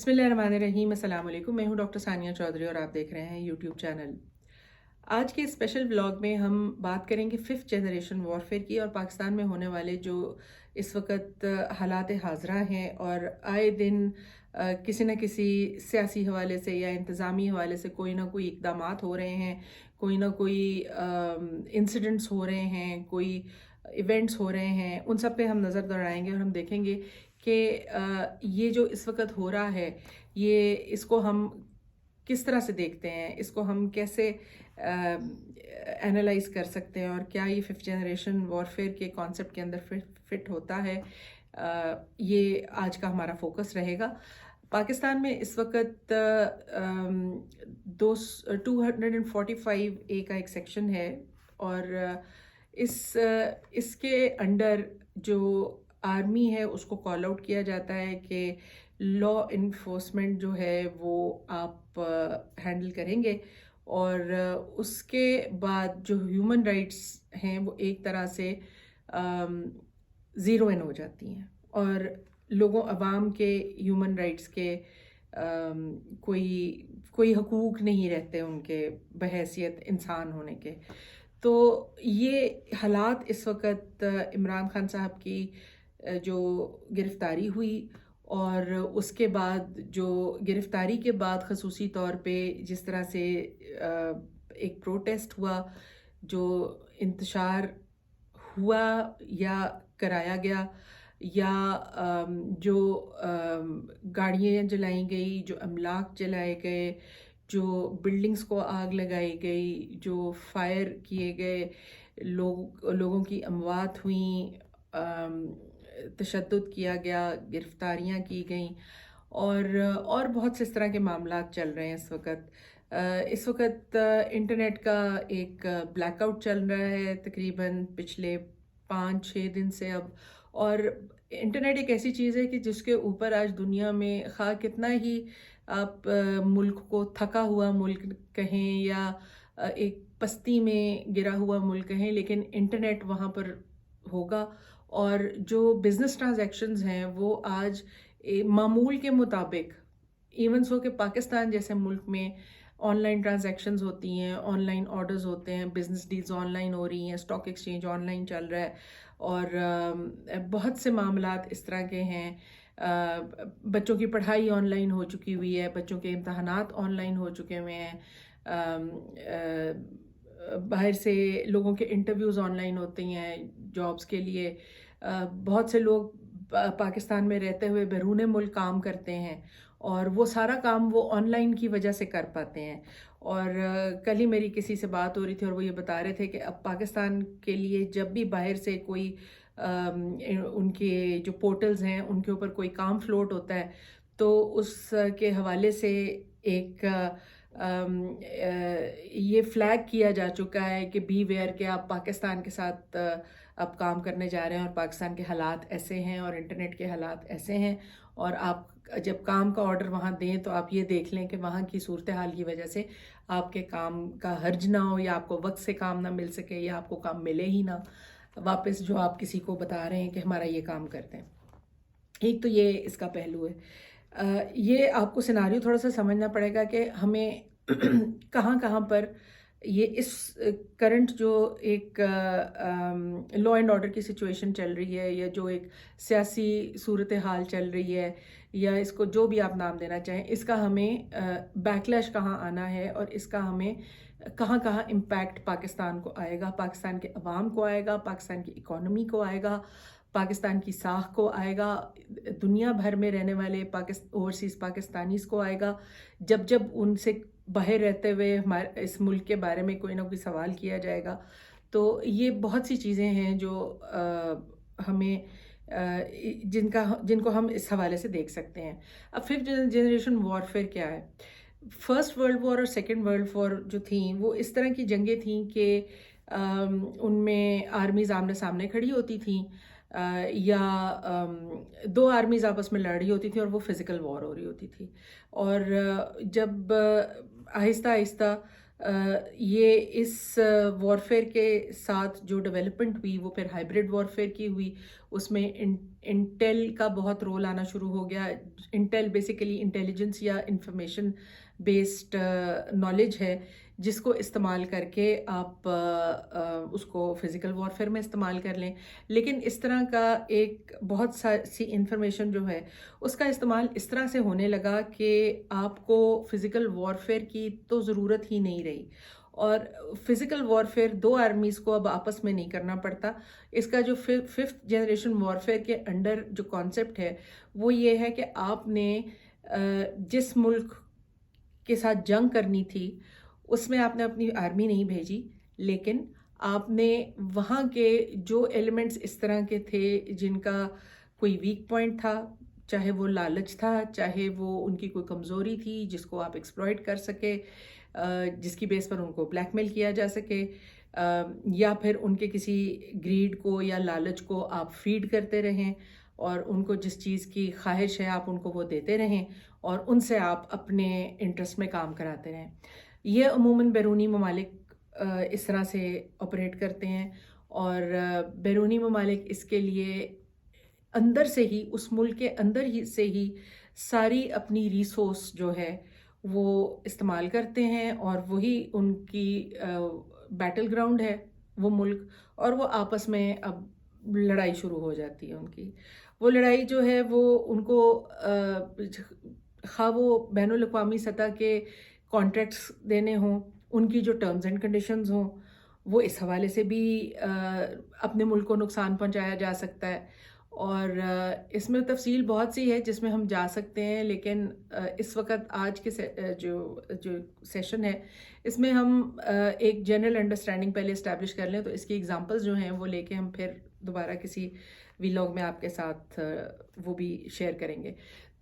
بسم اللہ الرحمن الرحیم، السلام علیکم۔ میں ہوں ڈاکٹر ثانیہ چودھری اور آپ دیکھ رہے ہیں یوٹیوب چینل۔ آج کے اسپیشل ولاگ میں ہم بات کریں گے 5th جنریشن وارفیئر کی اور پاکستان میں ہونے والے جو اس وقت حالات حاضرہ ہیں اور آئے دن کسی نہ کسی سیاسی حوالے سے یا انتظامی حوالے سے کوئی نہ کوئی اقدامات ہو رہے ہیں، کوئی نہ کوئی انسیڈنٹس ہو رہے ہیں، کوئی ایونٹس ہو رہے ہیں، ان سب پہ ہم نظر دوڑائیں گے اور ہم دیکھیں گے کہ یہ جو اس وقت ہو رہا ہے اس کو ہم کس طرح سے دیکھتے ہیں، اس کو ہم کیسے اینالائز کر سکتے ہیں اور کیا یہ 5th جنریشن وارفیئر کے کانسیپٹ کے اندر فٹ ہوتا ہے۔ یہ آج کا ہمارا فوکس رہے گا۔ پاکستان میں اس وقت 245 اے کا ایک سیکشن ہے اور اس کے انڈر جو آرمی ہے اس کو کال آؤٹ کیا جاتا ہے کہ لا انفورسمنٹ جو ہے وہ آپ ہینڈل کریں گے، اور اس کے بعد جو ہیومن رائٹس ہیں وہ ایک طرح سے زیرو ان ہو جاتی ہیں اور عوام کے ہیومن رائٹس کے کوئی حقوق نہیں رہتے ان کے بحیثیت انسان ہونے کے۔ تو یہ حالات اس وقت عمران خان صاحب کی جو گرفتاری ہوئی اور اس کے بعد جو گرفتاری کے بعد خصوصی طور پہ جس طرح سے ایک پروٹیسٹ ہوا، جو انتشار ہوا یا کرایا گیا، یا جو گاڑیاں جلائی گئی، جو املاک جلائے گئے، جو بلڈنگز کو آگ لگائی گئی، جو فائر کیے گئے، لوگوں کی اموات ہوئیں، تشدد کیا گیا، گرفتاریاں کی گئیں، اور بہت سے اس طرح کے معاملات چل رہے ہیں اس وقت انٹرنیٹ کا ایک بلیک آؤٹ چل رہا ہے تقریباً پچھلے 5-6 دن سے اب، اور انٹرنیٹ ایک ایسی چیز ہے کہ جس کے اوپر آج دنیا میں خواہ کتنا ہی آپ ملک کو تھکا ہوا ملک کہیں یا ایک پستی میں گرا ہوا ملک کہیں، لیکن انٹرنیٹ وہاں پر ہوگا، اور جو بزنس ٹرانزیکشنز ہیں وہ آج معمول کے مطابق، ایون سو کہ پاکستان جیسے ملک میں آن لائن ٹرانزیکشنز ہوتی ہیں، آن لائن آرڈرز ہوتے ہیں، بزنس ڈیلز آن لائن ہو رہی ہیں، اسٹاک ایکسچینج آن لائن چل رہا ہے، اور بہت سے معاملات اس طرح کے ہیں۔ بچوں کی پڑھائی آن لائن ہو چکی ہوئی ہے، بچوں کے امتحانات آن لائن ہو چکے ہوئے ہیں، باہر سے لوگوں کے انٹرویوز آن لائن ہوتے ہیں جابس کے لیے، بہت سے لوگ پاکستان میں رہتے ہوئے بیرون ملک کام کرتے ہیں اور وہ سارا کام وہ آن لائن کی وجہ سے کر پاتے ہیں۔ اور کل ہی میری کسی سے بات ہو رہی تھی اور وہ یہ بتا رہے تھے کہ اب پاکستان کے لیے جب بھی باہر سے کوئی ان کے جو پورٹلز ہیں ان کے اوپر کوئی کام فلوٹ ہوتا ہے تو اس کے حوالے سے ایک یہ فلیگ کیا جا چکا ہے کہ بی ویئر کہ آپ پاکستان کے ساتھ اب کام کرنے جا رہے ہیں اور پاکستان کے حالات ایسے ہیں اور انٹرنیٹ کے حالات ایسے ہیں، اور آپ جب کام کا آرڈر وہاں دیں تو آپ یہ دیکھ لیں کہ وہاں کی صورتحال کی وجہ سے آپ کے کام کا حرج نہ ہو، یا آپ کو وقت سے کام نہ مل سکے، یا آپ کو کام ملے ہی نہ واپس جو آپ کسی کو بتا رہے ہیں کہ ہمارا یہ کام کرتے ہیں۔ ایک تو یہ اس کا پہلو ہے۔ یہ آپ کو سیناریو تھوڑا سا سمجھنا پڑے گا کہ ہمیں کہاں کہاں پر یہ اس کرنٹ جو ایک لا اینڈ آرڈر کی سچویشن چل رہی ہے، یا جو ایک سیاسی صورتحال چل رہی ہے، یا اس کو جو بھی آپ نام دینا چاہیں، اس کا ہمیں بیکلیش کہاں آنا ہے، اور اس کا ہمیں کہاں کہاں امپیکٹ پاکستان کو آئے گا، پاکستان کے عوام کو آئے گا، پاکستان کی اکانومی کو آئے گا، پاکستان کی ساکھ کو آئے گا، دنیا بھر میں رہنے والے اوورسیز پاکستانیز کو آئے گا، جب ان سے باہر رہتے ہوئے ہمارے اس ملک کے بارے میں کوئی نہ کوئی سوال کیا جائے گا۔ تو یہ بہت سی چیزیں ہیں جو ہمیں جن کو ہم اس حوالے سے دیکھ سکتے ہیں۔ اب 5th جنریشن وارفیئر کیا ہے؟ فرسٹ ورلڈ وار اور سیکنڈ ورلڈ وار جو تھیں وہ اس طرح کی جنگیں تھیں کہ ان میں آرمیز آمنے سامنے کھڑی ہوتی تھیں، یا 2 آرمیز آپس میں لڑ رہی ہوتی تھیں اور وہ فزیکل وار ہو رہی ہوتی تھی۔ اور جب آہستہ آہستہ یہ اس وارفیئر کے ساتھ جو ڈیولپمنٹ ہوئی وہ پھر ہائبرڈ وارفیئر کی ہوئی، اس میں انٹیل کا بہت رول آنا شروع ہو گیا. انٹیل بیسیکلی انٹیلیجنس یا انفارمیشن بیسڈ نالج ہے جس کو استعمال کر کے آپ اس کو فزیکل وارفیئر میں استعمال کر لیں. لیکن اس طرح کا ایک بہت سی انفارمیشن جو ہے اس کا استعمال اس طرح سے ہونے لگا کہ آپ کو فزیکل وارفیئر کی تو ضرورت ہی نہیں رہی. اور فزیکل وارفیئر دو آرمیز کو اب آپس میں نہیں کرنا پڑتا. اس کا جو ففتھ جنریشن وارفیئر کے انڈر جو کانسیپٹ ہے وہ یہ ہے کہ آپ نے جس ملک کے ساتھ جنگ کرنی تھی اس میں آپ نے اپنی آرمی نہیں بھیجی، لیکن آپ نے وہاں کے جو ایلیمنٹس اس طرح کے تھے جن کا کوئی ویک پوائنٹ تھا، چاہے وہ لالچ تھا، چاہے وہ ان کی کوئی کمزوری تھی جس کو آپ ایکسپلائٹ کر سکے، جس کی بیس پر ان کو بلیک میل کیا جا سکے، یا پھر ان کے کسی گریڈ کو یا لالچ کو آپ فیڈ کرتے رہیں اور ان کو جس چیز کی خواہش ہے آپ ان کو وہ دیتے رہیں اور ان سے آپ اپنے انٹرسٹ میں کام کراتے رہیں. یہ عموماً بیرونی ممالک اس طرح سے آپریٹ کرتے ہیں، اور بیرونی ممالک اس کے لیے اندر سے ہی، اس ملک کے اندر ہی سے ہی ساری اپنی ریسورس جو ہے وہ استعمال کرتے ہیں، اور وہی ان کی بیٹل گراؤنڈ ہے وہ ملک، اور وہ آپس میں اب لڑائی شروع ہو جاتی ہے ان کی. وہ لڑائی جو ہے وہ ان کو خواہ وہ بین الاقوامی سطح کے کانٹریکٹس دینے ہوں، ان کی جو ٹرمز اینڈ کنڈیشنز ہوں، وہ اس حوالے سے بھی اپنے ملک کو نقصان پہنچایا جا سکتا ہے. اور اس میں تفصیل بہت سی ہے جس میں ہم جا سکتے ہیں، لیکن اس وقت آج کے جو سیشن ہے اس میں ہم ایک جنرل انڈرسٹینڈنگ پہلے اسٹیبلش کر لیں، تو اس کی ایگزامپلز جو ہیں وہ لے کے ہم پھر دوبارہ کسی ویلاگ میں آپ کے ساتھ وہ بھی شیئر کریں گے.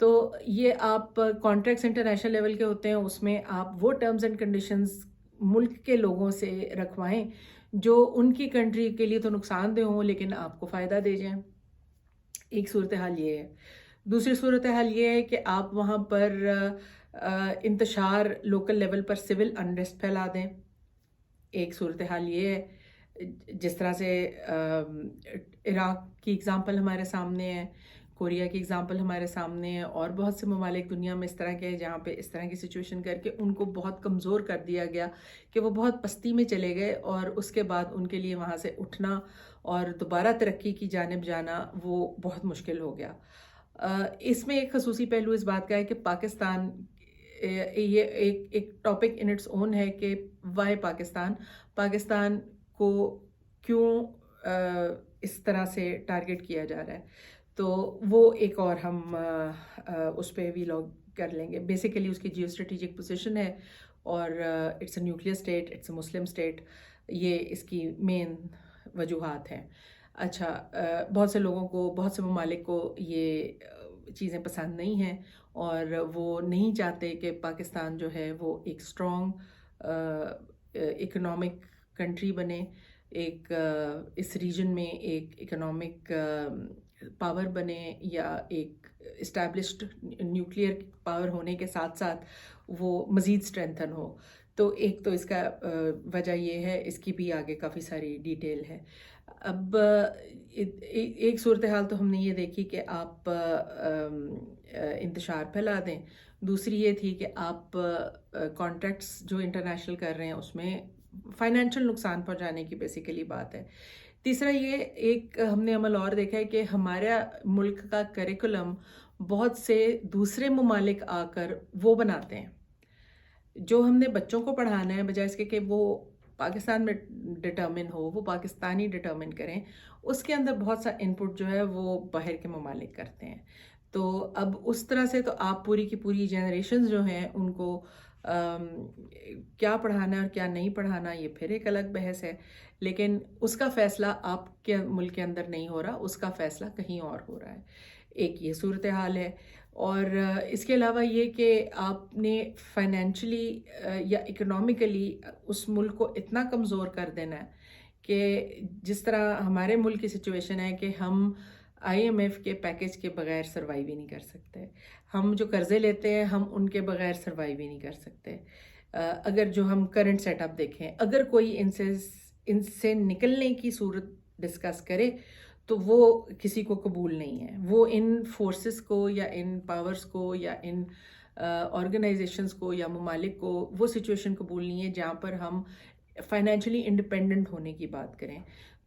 تو یہ آپ کانٹریکٹس انٹرنیشنل لیول کے ہوتے ہیں، اس میں آپ وہ ٹرمز اینڈ کنڈیشنز ملک کے لوگوں سے رکھوائیں جو ان کی کنٹری کے لیے تو نقصان دہ ہوں لیکن آپ کو فائدہ دے جائیں. ایک صورتحال یہ ہے. دوسری صورتحال یہ ہے کہ آپ وہاں پر انتشار لوکل لیول پر سول انریسٹ پھیلا دیں. ایک صورتحال یہ ہے، جس طرح سے عراق کی اگزامپل ہمارے سامنے ہے، کوریا کی اگزامپل ہمارے سامنے ہے، اور بہت سے ممالک دنیا میں اس طرح کے ہیں جہاں پہ اس طرح کی سچویشن کر کے ان کو بہت کمزور کر دیا گیا کہ وہ بہت پستی میں چلے گئے، اور اس کے بعد ان کے لیے وہاں سے اٹھنا اور دوبارہ ترقی کی جانب جانا وہ بہت مشکل ہو گیا. اس میں ایک خصوصی پہلو اس بات کا ہے کہ پاکستان، یہ ایک ٹاپک ان اٹس اون ہے کہ وائی پاکستان کو کیوں اس طرح سے ٹارگٹ کیا جا رہا ہے. تو وہ ایک اور ہم اس پہ ویلاگ کر لیں گے. بیسیکلی اس کی جیو اسٹریٹجک پوزیشن ہے، اور it's a nuclear state, it's a Muslim state, یہ اس کی مین وجوہات ہیں. اچھا، بہت سے لوگوں کو، بہت سے ممالک کو یہ چیزیں پسند نہیں ہیں، اور وہ نہیں چاہتے کہ پاکستان جو ہے وہ ایک اسٹرانگ اکنامک کنٹری بنے، ایک اس ریجن میں ایک اکنامک پاور بنے، یا ایک اسٹیبلشڈ نیوکلیئر پاور ہونے کے ساتھ ساتھ وہ مزید اسٹرینتھن ہو. تو ایک تو اس کا وجہ یہ ہے، اس کی بھی آگے کافی ساری ڈیٹیل ہے. اب ایک صورتحال تو ہم نے یہ دیکھی کہ آپ انتشار پھیلا دیں. دوسری یہ تھی کہ آپ کانٹریکٹس جو انٹرنیشنل کر رہے ہیں اس میں فائنینشیل نقصان پہنچانے کی بیسیکلی بات ہے. تیسرا یہ ایک ہم نے عمل اور دیکھا ہے کہ ہمارا ملک کا کریکولم بہت سے دوسرے ممالک آ کر وہ بناتے ہیں. جو ہم نے بچوں کو پڑھانا ہے، بجائے اس کے کہ وہ پاکستان میں ڈٹرمن ہو، وہ پاکستانی ڈٹرمن کریں، اس کے اندر بہت سا انپٹ جو ہے وہ باہر کے ممالک کرتے ہیں. تو اب اس طرح سے تو آپ پوری کی پوری جنریشنز جو ہیں ان کو کیا پڑھانا ہے اور کیا نہیں پڑھانا یہ پھر ایک الگ بحث ہے. لیکن اس کا فیصلہ آپ کے ملک کے اندر نہیں ہو رہا، اس کا فیصلہ کہیں اور ہو رہا ہے. ایک یہ صورتحال ہے. اور اس کے علاوہ یہ کہ آپ نے فائنینشلی یا اکنامکلی اس ملک کو اتنا کمزور کر دینا ہے کہ جس طرح ہمارے ملک کی سچویشن ہے کہ ہم IMF کے پیکج کے بغیر سروائیو ہی نہیں کر سکتے. ہم جو قرضے لیتے ہیں ہم ان کے بغیر سروائیو ہی نہیں کر سکتے. اگر جو ہم کرنٹ سیٹ اپ دیکھیں، اگر کوئی ان سے نکلنے کی صورت ڈسکس کرے تو وہ کسی کو قبول نہیں ہے. وہ ان فورسز کو یا ان پاورز کو یا ان آرگنائزیشنز کو یا ممالک کو وہ سچویشن قبول نہیں ہے جہاں پر ہم فائنینشلی انڈیپینڈنٹ ہونے کی بات کریں.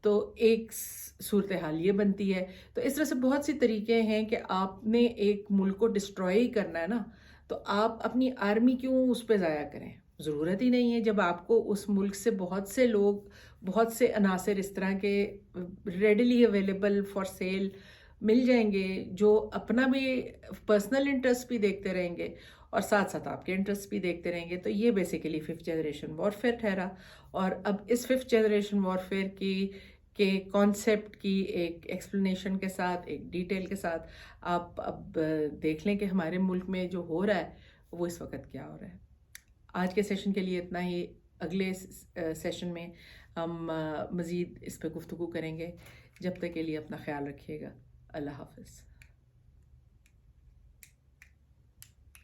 تو ایک صورتحال یہ بنتی ہے. تو اس طرح سے بہت سی طریقے ہیں کہ آپ نے ایک ملک کو ڈسٹروائے ہی کرنا ہے نا، تو آپ اپنی آرمی کیوں اس پہ ضائع کریں؟ ضرورت ہی نہیں ہے. جب آپ کو اس ملک سے بہت سے لوگ، بہت سے عناصر اس طرح کے ریڈیلی اویلیبل فار سیل مل جائیں گے جو اپنا بھی پرسنل انٹرسٹ بھی دیکھتے رہیں گے اور ساتھ ساتھ آپ کے انٹرسٹ بھی دیکھتے رہیں گے. تو یہ بیسیکلی 5th جنریشن وارفیئر ٹھہرا. اور اب اس 5th جنریشن وارفیئر کے کانسیپٹ کی ایک ایکسپلینیشن کے ساتھ، ایک ڈیٹیل کے ساتھ آپ اب دیکھ لیں کہ ہمارے ملک میں جو ہو رہا ہے وہ اس وقت کیا ہو رہا ہے. آج کے سیشن کے لیے اتنا ہی. اگلے سیشن میں ہم مزید اس پہ گفتگو کریں گے. جب تک کے لیے اپنا خیال رکھیے گا. اللہ حافظ.